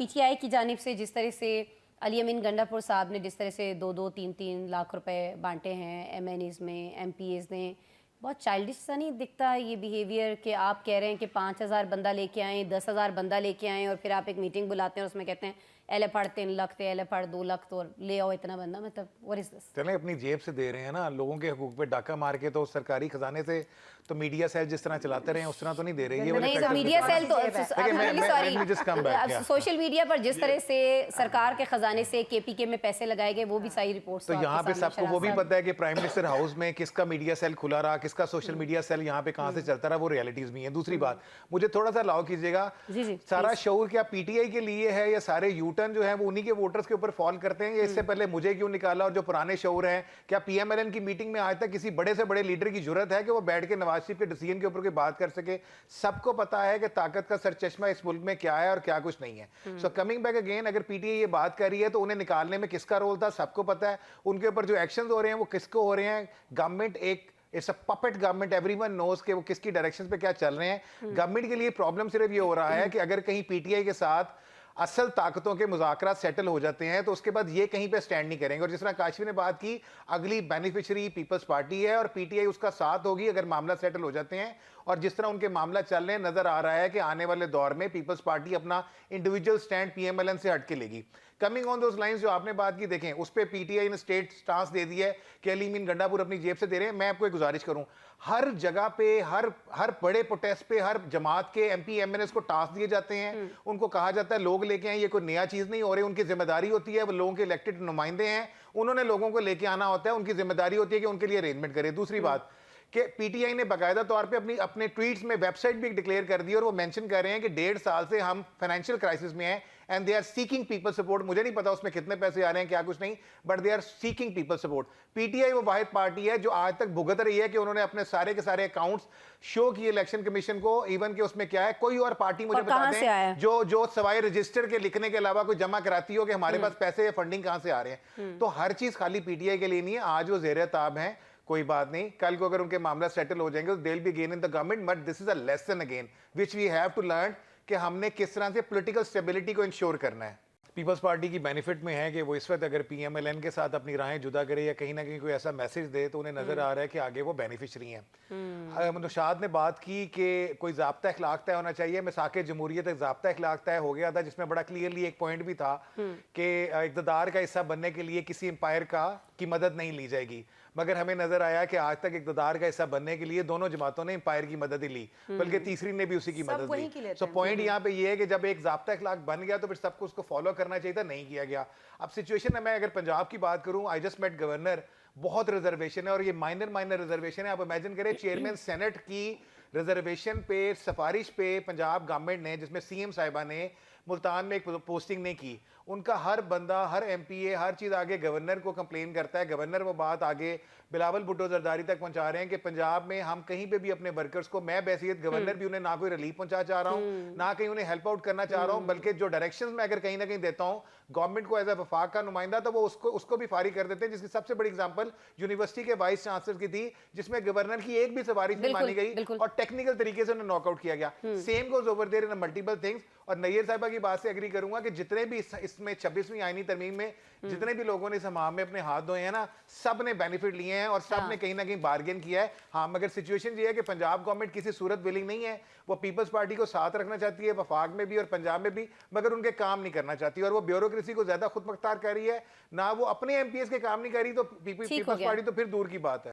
PTI की जानिब से जिस तरह से अली अमीन गंडापुर साहब ने जिस तरह से 2-2, 3-3 लाख रुपए बांटे हैं एमएनएस में, एमपीएस ने, बहुत चाइल्डिश सा नहीं दिखता ये बिहेवियर कि आप कह रहे हैं कि 5,000 बंदा लेके आएँ, 10,000 बंदा लेके आएँ और फिर आप एक मीटिंग बुलाते हैं और उसमें कहते हैं एले फड़ 3 लाख थे, एले फड़ 2 लाख तो ले आओ इतना बंदा, मतलब व्हाट इज दिस? चलें अपनी जेब से दे रहे हैं ना, लोगों के हकूक पे डाका मार के तो सरकारी खजाने से तो मीडिया सेल जिस तरह चलाते रहे उस तरह तो नहीं दे रही है। नहीं तो मीडिया सेल तो सोशल मीडिया पर जिस तरह से सरकार के खजाने से केपीके में पैसे लगाए गए वो भी सारी रिपोर्ट्स तो यहाँ पे सबको वो भी पता है कि प्राइम मिनिस्टर हाउस में किसका मीडिया सेल खुला रहा, किसका सोशल मीडिया सेल यहाँ पे कहाँ से चलता रहा, वो रियलिटीज भी है। दूसरी बात मुझे थोड़ा सा अलाउ कीजिएगा, सारा शऊर क्या पीटीआई के लिए है या सारे यूटर्न जो है वो उन्हीं के वोटर्स के ऊपर फॉल करते हैं? इससे पहले मुझे क्यों निकाला? और जो पुराने शऊर हैं, क्या पीएमएलएन की मीटिंग में आज तक किसी बड़े से बड़े लीडर की जरूरत है कि वो बैठ के नवाज शरीफ के डिसीजन के ऊपर कोई बात कर सके? सबको पता है कि ताकत का सरचश्मा इस मुल्क में क्या है और क्या कुछ नहीं है। सो कमिंग बैक अगेन, अगर पीटीआई ये बात कर रही है तो उन्हें निकालने में किसका रोल था सबको पता है। उनके ऊपर जो एक्शंस हो रहे हैं वो किसको हो रहे हैं? गवर्नमेंट एक it's a puppet government, everyone knows कि वो किसकी डायरेक्शन पे क्या चल रहे हैं। गवर्नमेंट के लिए प्रॉब्लम सिर्फ ये हो रहा है कि अगर कहीं पीटीआई के साथ असल ताकतों के मुज़ाकरात सेटल हो जाते हैं तो उसके बाद ये कहीं पे स्टैंड नहीं करेंगे। और जिस तरह काशवी ने बात की, अगली बेनिफिशियरी पीपल्स पार्टी है और पीटीआई उसका साथ होगी अगर मामला सेटल हो जाते हैं। और जिस तरह उनके मामला चल रहे हैं, नजर आ रहा है कि आने वाले दौर में पीपल्स पार्टी अपना इंडिविजुअल स्टैंड पीएमएलएन से हट के लेगी। कमिंग ऑन दोस लाइंस जो आपने बात की, देखें उस पर पीटीआई ने स्टेट स्टांस दे दिया है कि अली अमीन गंडापुर अपनी जेब से दे रहे हैं। मैं आपको एक गुजारिश करूं, हर जगह पे हर बड़े प्रोटेस्ट पे हर जमात के एमपी एमएनएस को टास्क दिए जाते हैं। उनको कहा जाता है लोग लेके आए, ये कोई नया चीज नहीं हो रही। उनकी जिम्मेदारी होती है, वो लोगों के इलेक्टेड नुमाइंदे हैं, उन्होंने लोगों को लेके आना होता है, उनकी जिम्मेदारी होती है कि उनके लिए अरेंजमेंट करे। दूसरी बात कि पीटीआई ने बाकायदा तौर पे अपने ट्वीट्स में वेबसाइट भी डिक्लेयर कर दी और वो मेंशन कर रहे हैं कि 1.5 साल से हम फाइनेंशियल क्राइसिस में हैं and they are seeking people support. मुझे नहीं पता उसमें कितने पैसे आ रहे हैं क्या कुछ नहीं, but they are seeking people support. PTI वो वाहिद पार्टी है जो आज तक भुगत रही है कि उन्होंने अपने सारे के सारे अकाउंट्स शो किए इलेक्शन कमिशन को, इवन के उसमें क्या है कोई और पार्टी मुझे बता दें जो सवाए रजिस्टर के लिखने के अलावा कोई जमा कराती हो कि हमारे पास पैसे फंडिंग कहां से आ रहे हैं। तो हर चीज खाली पीटीआई के लिए नहीं है। आज वो ज़ेर ताब है, कोई बात नहीं, कल को अगर उनके मामला सेटल हो जाएंगे तो they will be again in the government, but this is a lesson again which we have to learn कि हमने किस तरह से पॉलिटिकल स्टेबिलिटी को इंश्योर करना है। पीपल्स पार्टी की बेनिफिट में है कि वो इस वक्त अगर पीएमएलएन के साथ अपनी राहें जुदा करे या कहीं ना कहीं कोई ऐसा मैसेज दे तो उन्हें नजर आ रहा है कि आगे वो बेनिफिशरी हैं। नौशाद ने बात की कि कोई ज़ाब्ता अखलाक तय होना चाहिए। मिसाक़े जमहूरियत एक ज़ाब्ता अखलाक तय हो गया था जिसमें बड़ा क्लियरली एक पॉइंट भी था कि इक़्तिदार का हिस्सा बनने के लिए किसी एम्पायर की मदद नहीं ली जाएगी। मगर हमें नजर आया कि आज तक इक़्तिदार का हिस्सा बनने के लिए दोनों जमातों ने एम्पायर की मदद ही ली, बल्कि तीसरी ने भी उसी की मदद ली। सो पॉइंट यहाँ पे ये है कि जब एक ज़ाब्ता अखलाक बन गया तो फिर सबको उसको फॉलो करना चाहिए था, नहीं किया गया। अब सिचुएशन है, मैं अगर पंजाब की बात करूं, आई जस्ट मेट गवर्नर, बहुत रिजर्वेशन है और ये माइनर रिजर्वेशन है। आप इमेजिन करें चेयरमैन सेनेट की रिजर्वेशन पे, सिफारिश पे पंजाब गवर्नमेंट ने, जिसमें सीएम साहिबा ने मुल्तान में एक पोस्टिंग नहीं की, उनका हर बंदा, हर एमपीए, हर चीज़ आगे गवर्नर को कंप्लेन करता है। गवर्नर वो बात आगे बिलावल भुट्टो जरदारी तक पहुंचा रहे हैं कि पंजाब में हम कहीं पे भी अपने वर्कर्स को, मैं बैसियत गवर्नर भी उन्हें ना कोई रिलीफ पहुंचा चाह रहा हूँ, ना कहीं उन्हें हेल्प आउट करना चाह रहा हूँ, बल्कि जो डायरेक्शंस मैं अगर कहीं ना कहीं देता हूँ गवर्नमेंट को एज ए वफाक का नुमाइंदा, तो वो उसको भी फारिग कर देते हैं। जिसकी सबसे बड़ी एग्जांपल यूनिवर्सिटी के वाइस चांसलर की थी, जिसमें गवर्नर की एक भी सिफारिश नहीं मानी गई और टेक्निकल तरीके से उन्हें नॉकआउट किया गया। Same goes over there in multiple things. और नैयर साहिबा की बात से एग्री करूंगा कि जितने भी इसमें 26वीं आईनी तरमीम में जितने भी लोगों ने इस हमाम में अपने हाथ धोए हैं ना, सब ने बेनिफिट लिए हैं और सब ने कहीं ना कहीं बार्गेन किया है। हाँ, मगर सिचुएशन ये है कि पंजाब गवर्नमेंट किसी सूरत विलिंग नहीं है। वो पीपल्स पार्टी को साथ रखना चाहती है, वफाक में भी और पंजाब में भी, मगर उनके काम नहीं करना चाहती और वो ब्यूरोक्रेसी को ज्यादा खुद मुख्तार कर रही है, ना वो अपने एमपीएस के काम नहीं कर रही। तो पीपल्स पार्टी तो फिर दूर की बात है।